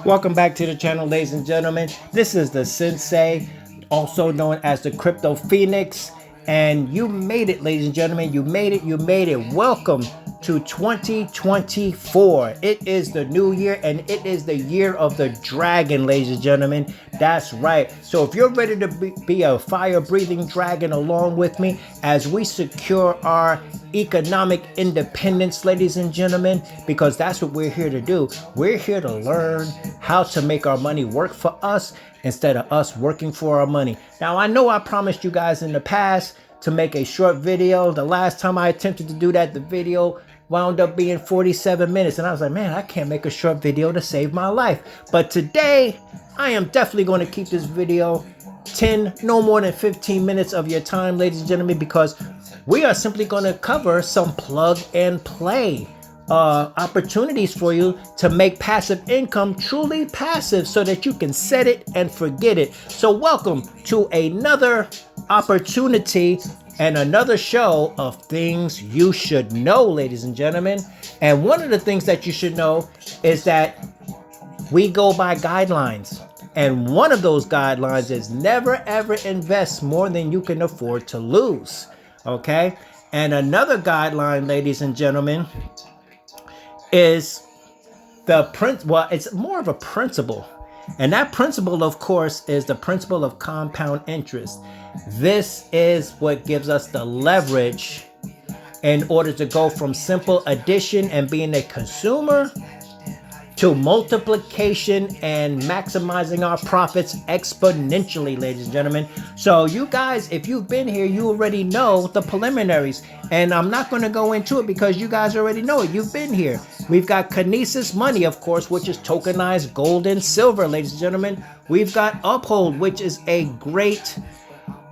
Welcome back to the channel, ladies and gentlemen. This is the Sensei, also known as the Crypto Phoenix. And you made it, ladies and gentlemen. You made it. Welcome to 2024. It is the new year, and it is the year of the dragon, ladies and gentlemen. That's right. So if you're ready to be a fire-breathing dragon along with me as we secure our economic independence, ladies and gentlemen, because that's what we're here to do. We're here to learn how to make our money work for us instead of us working for our money. Now, I know I promised you guys in the past to make a short video. The last time I attempted to do that, the video wound up being 47 minutes. And I was like, man, I can't make a short video to save my life. But today, I am definitely going to keep this video 10, no more than 15 minutes of your time, ladies and gentlemen, because we are simply going to cover some plug and play opportunities for you to make passive income truly passive so that you can set it and forget it. So welcome to another opportunity and another show of things you should know, ladies and gentlemen. And one of the things that you should know is that we go by guidelines. And one of those guidelines is never ever invest more than you can afford to lose. Okay? And another guideline, ladies and gentlemen, is it's more of a principle. And that principle, of course, is the principle of compound interest. This is what gives us the leverage in order to go from simple addition and being a consumer to multiplication and maximizing our profits exponentially, ladies and gentlemen. So you guys, if you've been here, you already know the preliminaries. And I'm not going to go into it because you guys already know it. You've been here. We've got KINESIS money, of course, which is tokenized gold and silver, ladies and gentlemen. We've got Uphold, which is a great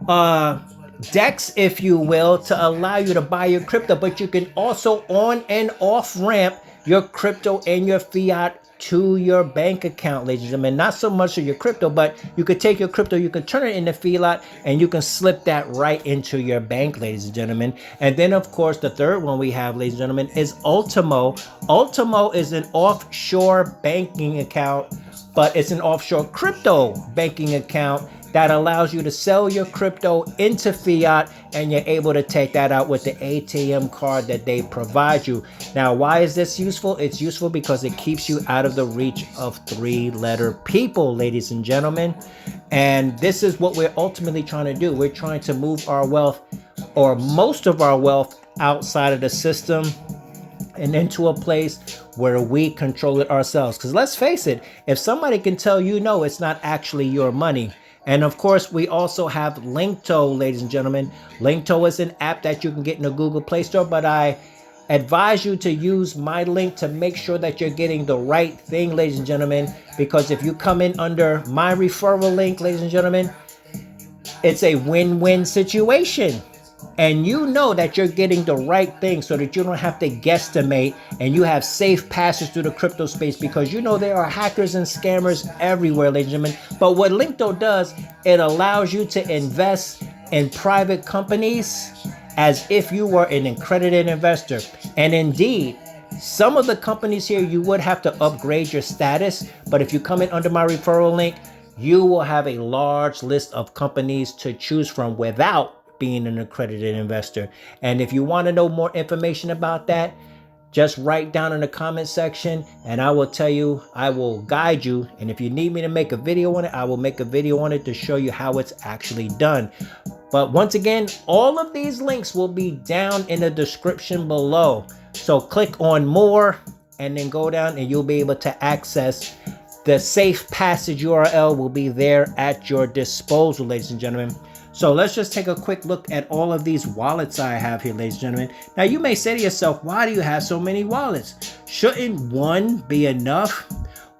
DEX, if you will, to allow you to buy your crypto. But you can also on and off ramp your crypto and your fiat to your bank account, ladies and gentlemen. Not so much of your crypto, but you could take your crypto, you can turn it into fiat, and you can slip that right into your bank, ladies and gentlemen. And then, of course, the third one we have, ladies and gentlemen, is ULTIMO. ULTIMO is an offshore banking account, but it's an offshore crypto banking account that allows you to sell your crypto into fiat, and you're able to take that out with the ATM card that they provide you. Now, why is this useful? It's useful because it keeps you out of the reach of three-letter people, ladies and gentlemen. And this is what we're ultimately trying to do. We're trying to move our wealth, or most of our wealth, outside of the system and into a place where we control it ourselves. Because let's face it, if somebody can tell you no, it's not actually your money. And of course, we also have LINQTO, ladies and gentlemen. LINQTO is an app that you can get in the Google Play Store, but I advise you to use my link to make sure that you're getting the right thing, ladies and gentlemen, because if you come in under my referral link, ladies and gentlemen, it's a win-win situation. And you know that you're getting the right thing so that you don't have to guesstimate, and you have safe passage through the crypto space, because you know there are hackers and scammers everywhere, ladies and gentlemen. But what LINQTO does, it allows you to invest in private companies as if you were an accredited investor. And indeed, some of the companies here, you would have to upgrade your status. But if you come in under my referral link, you will have a large list of companies to choose from without being an accredited investor. And if you want to know more information about that, just write down in the comment section and I will tell you, I will guide you. And if you need me to make a video on it, I will make a video on it to show you how it's actually done. But once again, all of these links will be down in the description below. So click on more and then go down and you'll be able to access the safe passage. URL will be there at your disposal, ladies and gentlemen. So let's just take a quick look at all of these wallets I have here, ladies and gentlemen. Now you may say to yourself, why do you have so many wallets? Shouldn't one be enough?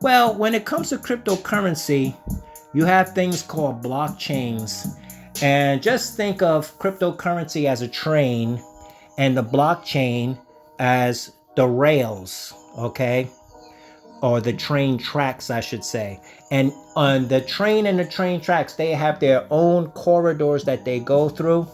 Well, when it comes to cryptocurrency, you have things called blockchains. And just think of cryptocurrency as a train and the blockchain as the rails, okay? Or the train tracks, I should say. And on the train and the train tracks, they have their own corridors that they go through,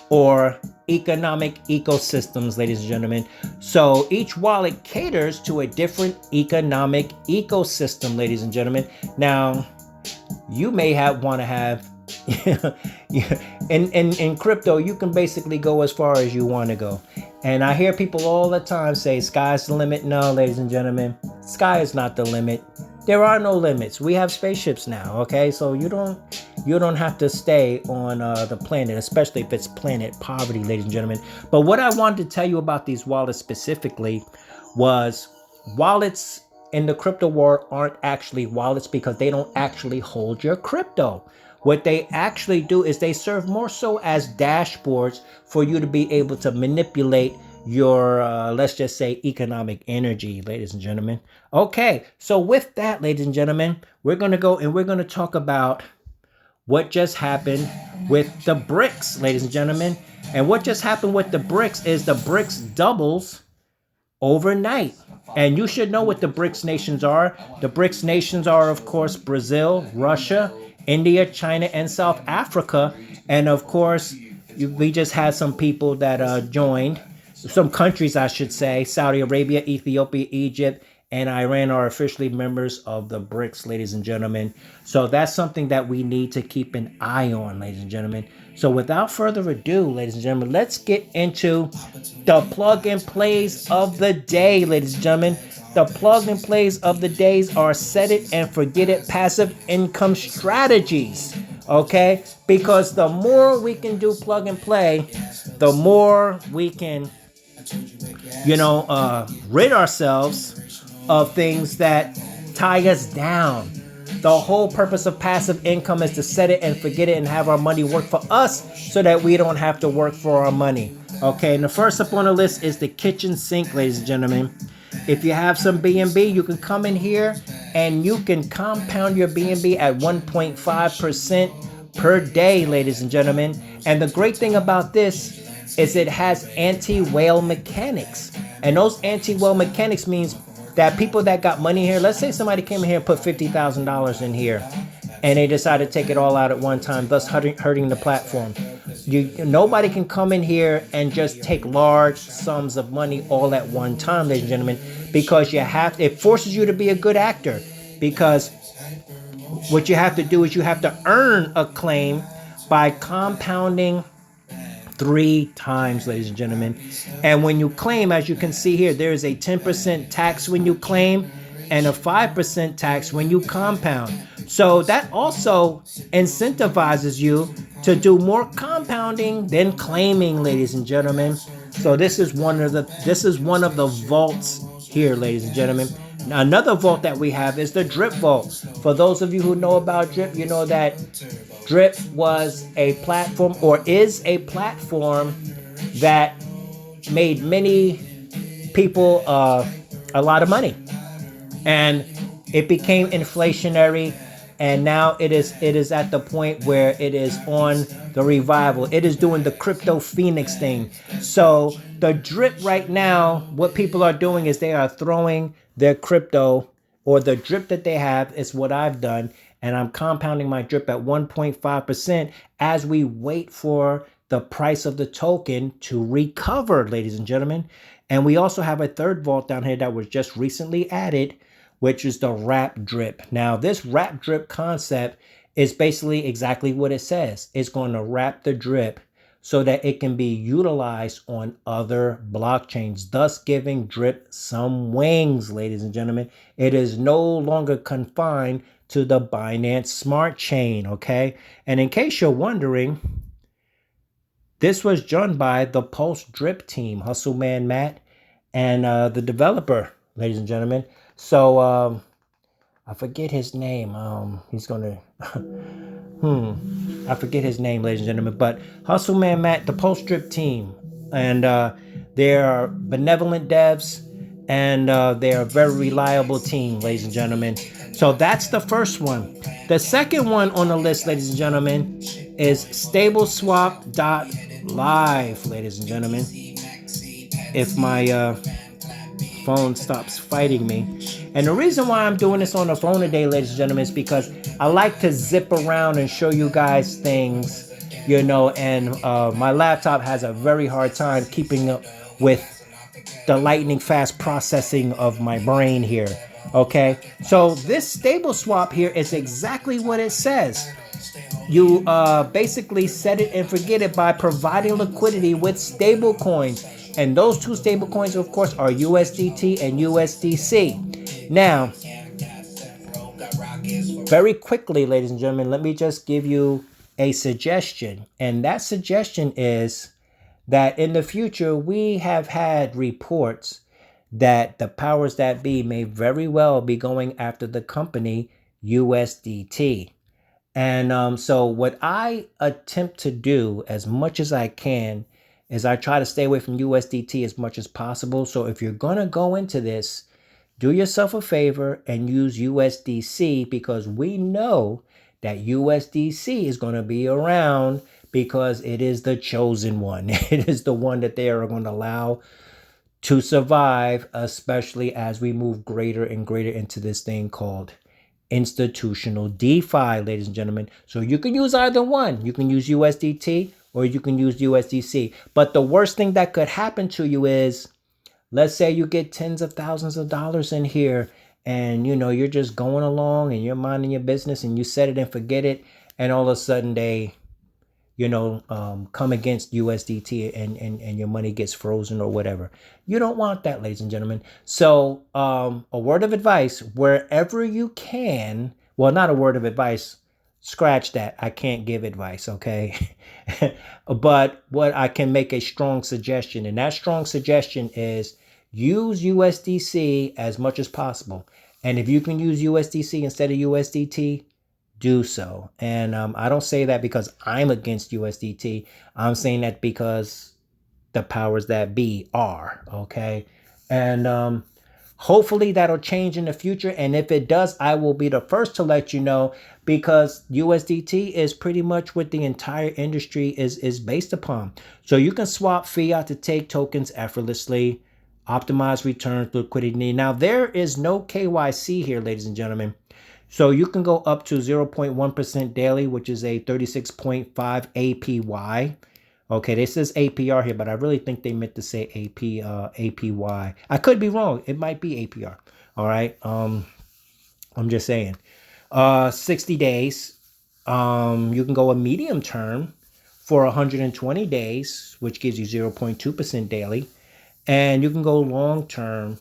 or economic ecosystems, ladies and gentlemen. So each wallet caters to a different economic ecosystem, ladies and gentlemen. Now, you may want to have in crypto, you can basically go as far as you want to go. And I hear people all the time say sky's the limit. No, ladies and gentlemen, sky is not the limit. There are no limits. We have spaceships now, okay? So you don't have to stay on the planet, especially if it's planet poverty, ladies and gentlemen. But what I wanted to tell you about these wallets specifically was wallets in the crypto world aren't actually wallets because they don't actually hold your crypto. What they actually do is they serve more so as dashboards for you to be able to manipulate your, let's just say, economic energy, ladies and gentlemen. Okay, so with that, ladies and gentlemen, we're going to go and we're going to talk about what just happened with the BRICS, ladies and gentlemen. And what just happened with the BRICS is the BRICS doubles overnight. And you should know what the BRICS nations are. The BRICS nations are, of course, Brazil, Russia, India, China, and South Africa. And of course, we just had some people that joined. Some countries, I should say. Saudi Arabia, Ethiopia, Egypt, and Iran are officially members of the BRICS, ladies and gentlemen. So that's something that we need to keep an eye on, ladies and gentlemen. So without further ado, ladies and gentlemen, let's get into the plug and plays of the day, ladies and gentlemen. The plug and plays of the days are set it and forget it passive income strategies. Okay? Because the more we can do plug and play, the more we can, rid ourselves of things that tie us down. The whole purpose of passive income is to set it and forget it and have our money work for us so that we don't have to work for our money. Okay, and the first up on the list is the kitchen sink, ladies and gentlemen. If you have some BNB, you can come in here and you can compound your BNB at 1.5% per day, ladies and gentlemen. And the great thing about this is it has anti-whale mechanics. And those anti-whale mechanics means that people that got money here, let's say somebody came in here and put $50,000 in here and they decided to take it all out at one time, thus hurting the platform. Nobody can come in here and just take large sums of money all at one time, ladies and gentlemen, because it forces you to be a good actor, because what you have to do is you have to earn a claim by compounding 3 times, ladies and gentlemen. And when you claim, as you can see here, there is a 10% tax when you claim and a 5% tax when you compound. So that also incentivizes you to do more compounding than claiming, ladies and gentlemen. So this is one of the vaults here, ladies and gentlemen. Another vault that we have is the Drip Vault. For those of you who know about Drip, you know that Drip was a platform, or is a platform, that made many people a lot of money. And it became inflationary, and now it is at the point where it is on the revival. It is doing the crypto phoenix thing. So the Drip right now, what people are doing is they are throwing their crypto, or the Drip that they have is what I've done, and I'm compounding my Drip at 1.5% as we wait for the price of the token to recover, ladies and gentlemen. And we also have a third vault down here that was just recently added, which is the wrap drip. Now, this wrap drip concept is basically exactly what it says. It's going to wrap the drip so that it can be utilized on other blockchains, thus giving drip some wings, ladies and gentlemen. It is no longer confined to the Binance Smart Chain, okay? And in case you're wondering, this was done by the Pulse Drip team, Hustle Man Matt, and the developer, ladies and gentlemen. So I forget his name. He's gonna I forget his name, ladies and gentlemen. But Hustle Man Matt, the Pulse Drip team, and they are benevolent devs, and they are a very reliable team, ladies and gentlemen. So that's the first one. The second one on the list, ladies and gentlemen, is StableSwap.live, ladies and gentlemen. If my phone stops fighting me. And the reason why I'm doing this on the phone today, ladies and gentlemen, is because I like to zip around and show you guys things you know, and my laptop has a very hard time keeping up with the lightning fast processing of my brain here. Okay, so this stable swap here is exactly what it says. You basically set it and forget it by providing liquidity with stable coins. And those two stable coins, of course, are USDT and USDC. Now, very quickly, ladies and gentlemen, let me just give you a suggestion. And that suggestion is that in the future, we have had reports that the powers that be may very well be going after the company USDT. And so what I attempt to do as much as I can is I try to stay away from USDT as much as possible. So if you're going to go into this, do yourself a favor and use USDC, because we know that USDC is going to be around because it is the chosen one. It is the one that they are going to allow to survive, especially as we move greater and greater into this thing called institutional DeFi, ladies and gentlemen. So you can use either one. You can use USDT or you can use USDC. But the worst thing that could happen to you is, let's say you get tens of thousands of dollars in here and, you know, you're just going along and you're minding your business and you set it and forget it. And all of a sudden they, you know, come against USDT and your money gets frozen or whatever. You don't want that, ladies and gentlemen. So a word of advice, wherever you can, well, not a word of advice, scratch that. I can't give advice, okay? But what I can make a strong suggestion, and that strong suggestion is use USDC as much as possible. And if you can use USDC instead of USDT, do so. And I don't say that because I'm against USDT. I'm saying that because the powers that be are, okay? And hopefully that'll change in the future. And if it does, I will be the first to let you know, because USDT is pretty much what the entire industry is based upon. So you can swap fiat to take tokens effortlessly, optimize returns, liquidity. Now, there is no KYC here, ladies and gentlemen. So you can go up to 0.1% daily, which is a 36.5 APY. Okay, this says APR here, but I really think they meant to say APY. I could be wrong. It might be APR. All right. I'm just saying. 60 days. You can go a medium term for 120 days, which gives you 0.2% daily. And you can go long term,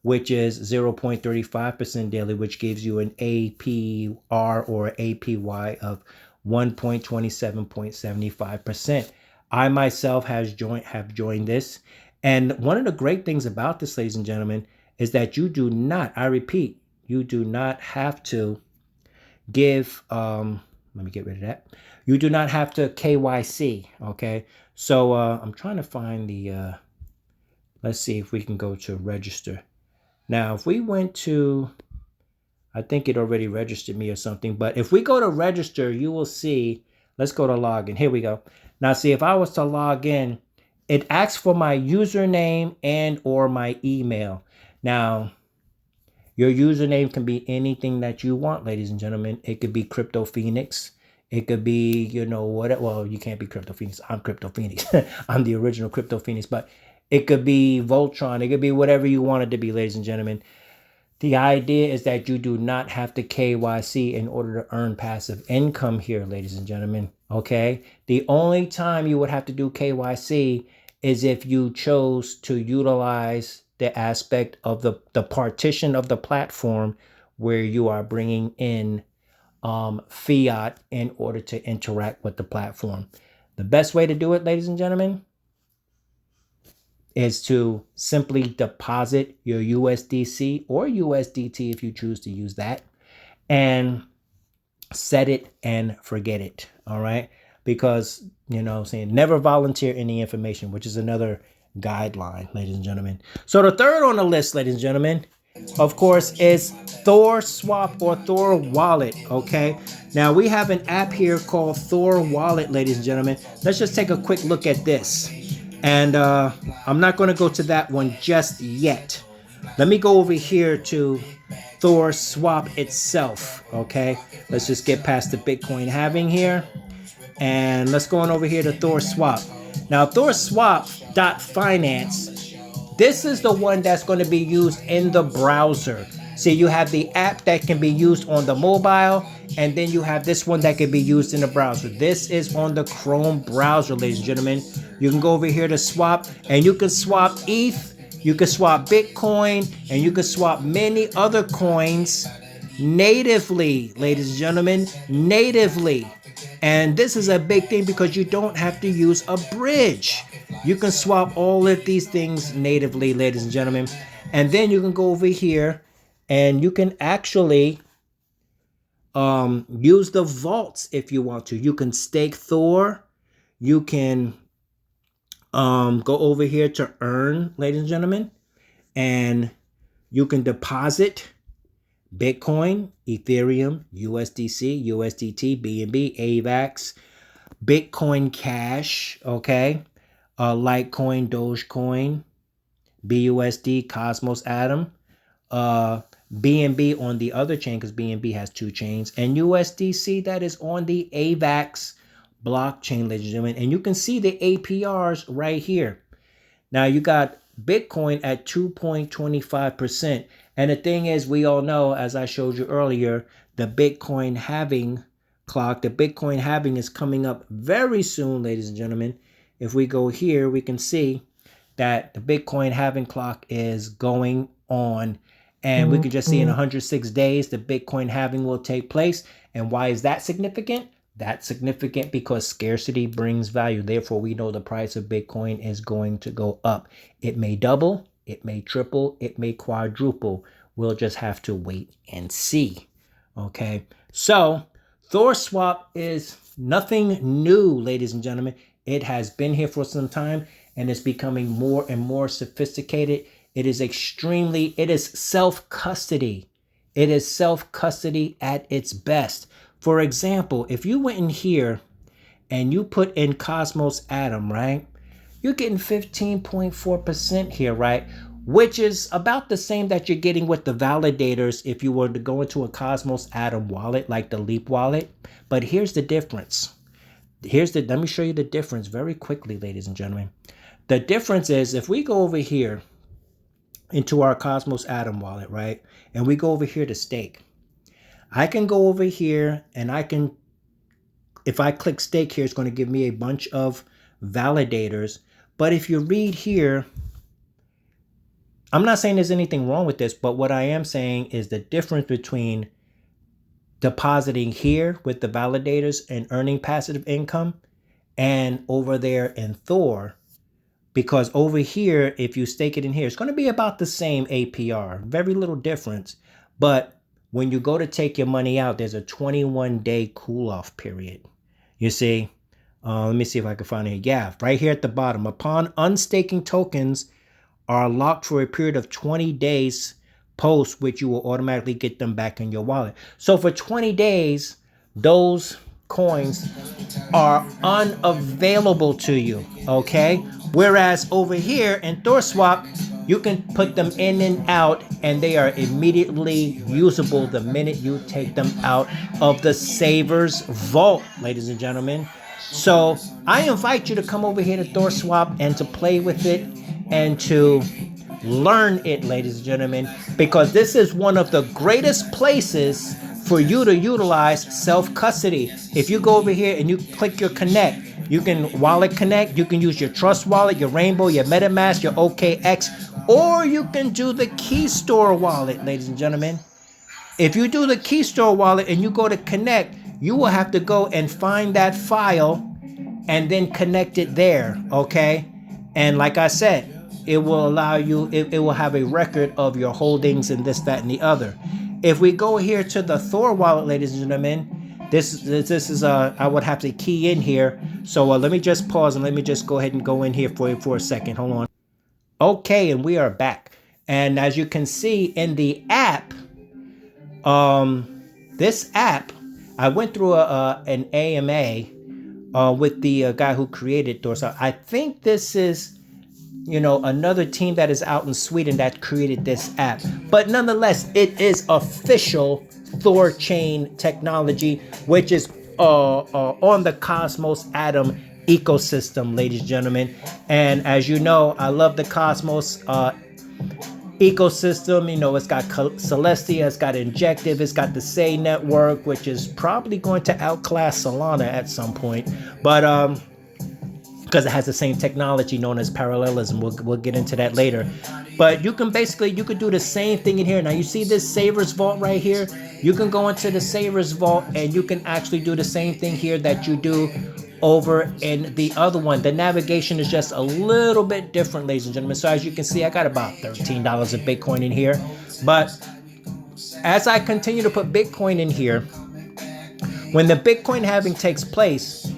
which is 0.35% daily, which gives you an APR or APY of 1.27.75%. I myself have joined this. And one of the great things about this, ladies and gentlemen, is that you do not, I repeat, you do not have to give, let me get rid of that. You do not have to KYC, okay? So I'm trying to find the, let's see if we can go to register. Now, if we went to, I think it already registered me or something, but if we go to register, you will see, let's go to login. Here we go. Now, see, if I was to log in, it asks for my username and or my email. Now, your username can be anything that you want, ladies and gentlemen. It could be Crypto Phoenix. It could be, you know, what? Well, you can't be Crypto Phoenix. I'm Crypto Phoenix. I'm the original Crypto Phoenix, but it could be Voltron. It could be whatever you want it to be, ladies and gentlemen. The idea is that you do not have to KYC in order to earn passive income here, ladies and gentlemen. Okay? The only time you would have to do KYC is if you chose to utilize the aspect of the partition of the platform where you are bringing in fiat in order to interact with the platform. The best way to do it, ladies and gentlemen, is to simply deposit your USDC or USDT if you choose to use that, and set it and forget it. All right. Because, you know, saying never volunteer any information, which is another guideline, ladies and gentlemen. So the third on the list, ladies and gentlemen, of course, is THOR-SWAP or Thor Wallet. Okay. Now we have an app here called Thor Wallet, ladies and gentlemen. Let's just take a quick look at this. And I'm not going to go to that one just yet. Let me go over here to THOR-SWAP itself, okay? Let's just get past the Bitcoin halving here. And let's go on over here to THOR-SWAP. Now, THOR-SWAP.finance, this is the one that's going to be used in the browser. See, you have the app that can be used on the mobile, and then you have this one that can be used in the browser. This is on the Chrome browser, ladies and gentlemen. You can go over here to swap, and you can swap ETH, you can swap Bitcoin, and you can swap many other coins natively, ladies and gentlemen, natively. And this is a big thing because you don't have to use a bridge. You can swap all of these things natively, ladies and gentlemen. And then you can go over here and you can actually use the vaults if you want to. You can stake Thor. You can go over here to earn, ladies and gentlemen. And you can deposit Bitcoin, Ethereum, USDC, USDT, BNB, AVAX, Bitcoin Cash, okay, Litecoin, Dogecoin, BUSD, Cosmos Atom, BNB on the other chain because BNB has two chains, and USDC that is on the AVAX blockchain, ladies and gentlemen. And you can see the APRs right here. Now you got Bitcoin at 2.25%. And the thing is, we all know, as I showed you earlier, the Bitcoin halving clock, the Bitcoin halving is coming up very soon, ladies and gentlemen. If we go here, we can see that the Bitcoin halving clock is going on. And we can just see in 106 days, the Bitcoin halving will take place. And why is that significant? That's significant because scarcity brings value. Therefore, we know the price of Bitcoin is going to go up. It may double, it may triple, it may quadruple. We'll just have to wait and see. Okay, so THOR-SWAP is nothing new, ladies and gentlemen. It has been here for some time and it's becoming more and more sophisticated. It is self-custody. It is self-custody at its best. For example, if you went in here and you put in Cosmos Atom, right? You're getting 15.4% here, right? Which is about the same that you're getting with the validators if you were to go into a Cosmos Atom wallet like the Leap wallet. But here's the difference. Let me show you the difference very quickly, ladies and gentlemen. The difference is if we go over here into our Cosmos Atom wallet, right? And we go over here to stake. I can go over here and I can, if I click stake here, it's going to give me a bunch of validators. But if you read here, I'm not saying there's anything wrong with this, but what I am saying is the difference between depositing here with the validators and earning passive income and over there in Thor. Because over here, if you stake it in here, it's going to be about the same APR, very little difference. But when you go to take your money out, there's a 21-day cool-off period. You see, let me see if I can find it. Yeah, right here at the bottom. Upon unstaking tokens are locked for a period of 20 days post, which you will automatically get them back in your wallet. So for 20 days, those coins are unavailable to you, okay? Whereas over here in THOR-SWAP, you can put them in and out and they are immediately usable the minute you take them out of the Savers Vault, ladies and gentlemen. So I invite you to come over here to THOR-SWAP and to play with it and to learn it, ladies and gentlemen, because this is one of the greatest places for you to utilize self-custody. If you go over here and you click your connect, you can wallet connect, you can use your Trust wallet, your Rainbow, your MetaMask, your OKX, or you can do the Keystore wallet, ladies and gentlemen. If you do the Keystore wallet and you go to connect, you will have to go and find that file and then connect it there, okay? And like I said, it will allow you, it will have a record of your holdings and this, that, and the other. If we go here to the Thor wallet, ladies and gentlemen, this is I would have to key in here. So let me just pause and let me just go ahead and go in here for a second. Hold on. Okay, and we are back. And as you can see in the app, this app, I went through an AMA with the guy who created Thor. So I think this is, you know, another team that is out in Sweden that created this app. But nonetheless, it is official Thor chain technology, which is on the Cosmos Atom ecosystem, ladies and gentlemen. And as you know, I love the Cosmos ecosystem. You know, it's got Celestia, it's got Injective, it's got the Say network, which is probably going to outclass Solana at some point. But because it has the same technology known as parallelism. We'll get into that later. But you can do the same thing in here. Now you see this Savers Vault right here? You can go into the Savers Vault and you can actually do the same thing here that you do over in the other one. The navigation is just a little bit different, ladies and gentlemen. So as you can see, I got about $13 of Bitcoin in here. But as I continue to put Bitcoin in here, when the Bitcoin halving takes place,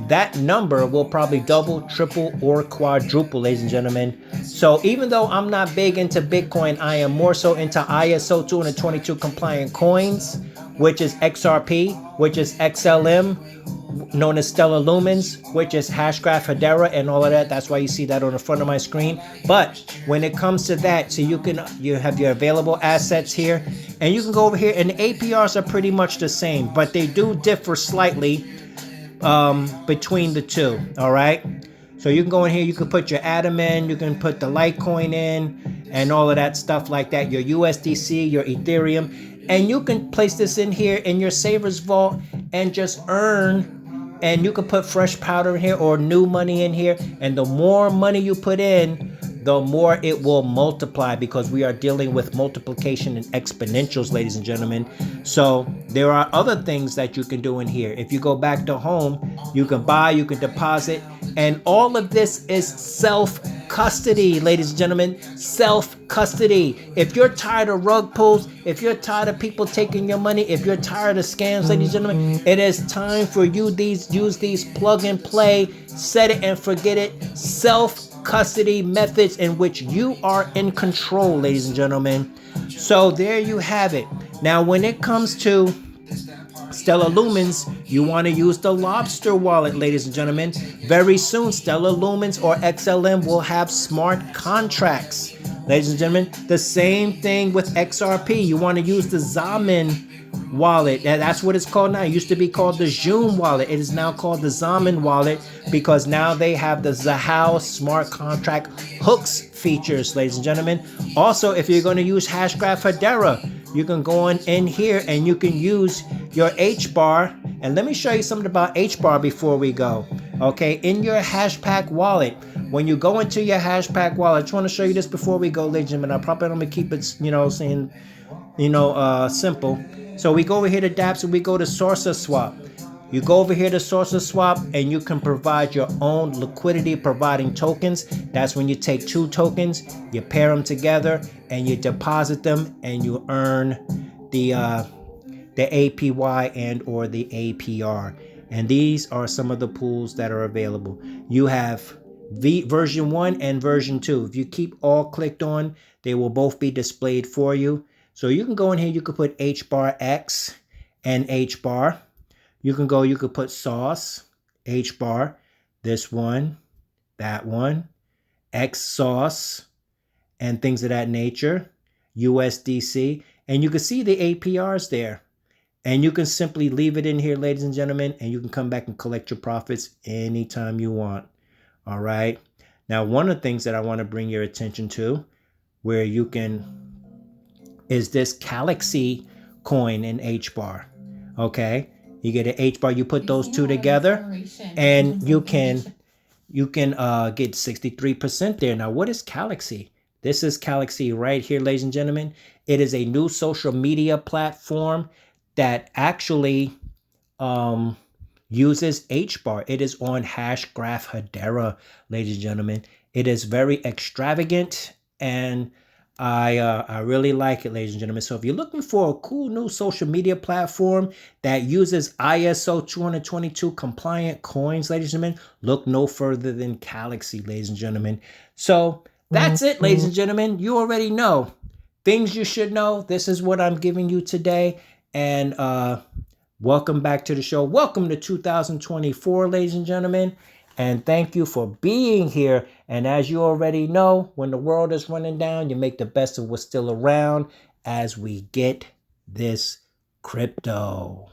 that number will probably double, triple, or quadruple, ladies and gentlemen. So even though I'm not big into Bitcoin, I am more so into ISO 222 compliant coins, which is XRP, which is XLM, known as Stellar Lumens, which is Hashgraph Hedera and all of that. That's why you see that on the front of my screen. But when it comes to that, so you have your available assets here, and you can go over here, and the APRs are pretty much the same, but they do differ slightly between the two. All right, so you can go in here, you can put your Atom in, you can put the Litecoin in, and all of that stuff like that, your USDC, your Ethereum, and you can place this in here in your Savers Vault and just earn. And you can put fresh powder in here or new money in here, and the more money you put in, the more it will multiply, because we are dealing with multiplication and exponentials, ladies and gentlemen. So there are other things that you can do in here. If you go back to home, you can buy, you can deposit, and all of this is self-custody, ladies and gentlemen. Self-custody. If you're tired of rug pulls, if you're tired of people taking your money, if you're tired of scams, ladies and gentlemen, it is time for you use these plug and play, set it and forget it, self-custody methods in which you are in control, ladies and gentlemen. So there you have it. Now when it comes to Stellar Lumens, you want to use the Lobster wallet, ladies and gentlemen. Very soon, Stellar Lumens or XLM will have smart contracts, ladies and gentlemen. The same thing with XRP. You want to use the Zamin wallet. That's what it's called now. It used to be called the Zoom wallet. It is now called the Zamin wallet, because now they have the Zahao smart contract hooks features, ladies and gentlemen. Also, if you're going to use Hashgraph Hedera, you can go in here and you can use your HBAR. And let me show you something about HBAR before we go. Okay, in your Hashpack wallet, when you go into your Hashpack wallet, I just want to show you this before we go, ladies and gentlemen. I probably don't going to keep it, simple. So we go over here to dApps and we go to THOR-SWAP. You go over here to THOR-SWAP and you can provide your own liquidity providing tokens. That's when you take two tokens, you pair them together and you deposit them and you earn the APY and or the APR. And these are some of the pools that are available. You have version 1 and version 2. If you keep all clicked on, they will both be displayed for you. So you can go in here, you can put HBAR X and HBAR. You could put sauce, HBAR, this one, that one, X sauce, and things of that nature, USDC. And you can see the APRs there. And you can simply leave it in here, ladies and gentlemen, and you can come back and collect your profits anytime you want. All right. Now, one of the things that I want to bring your attention to, where you can, is this Galaxy coin in HBAR. Okay. You get an HBAR, you put those two together, and you can get 63% there. Now, what is Galaxy? This is Galaxy right here, ladies and gentlemen. It is a new social media platform that actually uses HBAR. It is on Hashgraph Hedera, ladies and gentlemen. It is very extravagant, and I really like it, ladies and gentlemen. So if you're looking for a cool new social media platform that uses ISO 222 compliant coins, ladies and gentlemen, look no further than Galaxy, ladies and gentlemen. So that's it, ladies and gentlemen. You already know things you should know. This is what I'm giving you today. And welcome back to the show. Welcome to 2024, ladies and gentlemen. And thank you for being here. And as you already know, when the world is running down, you make the best of what's still around as we get this crypto.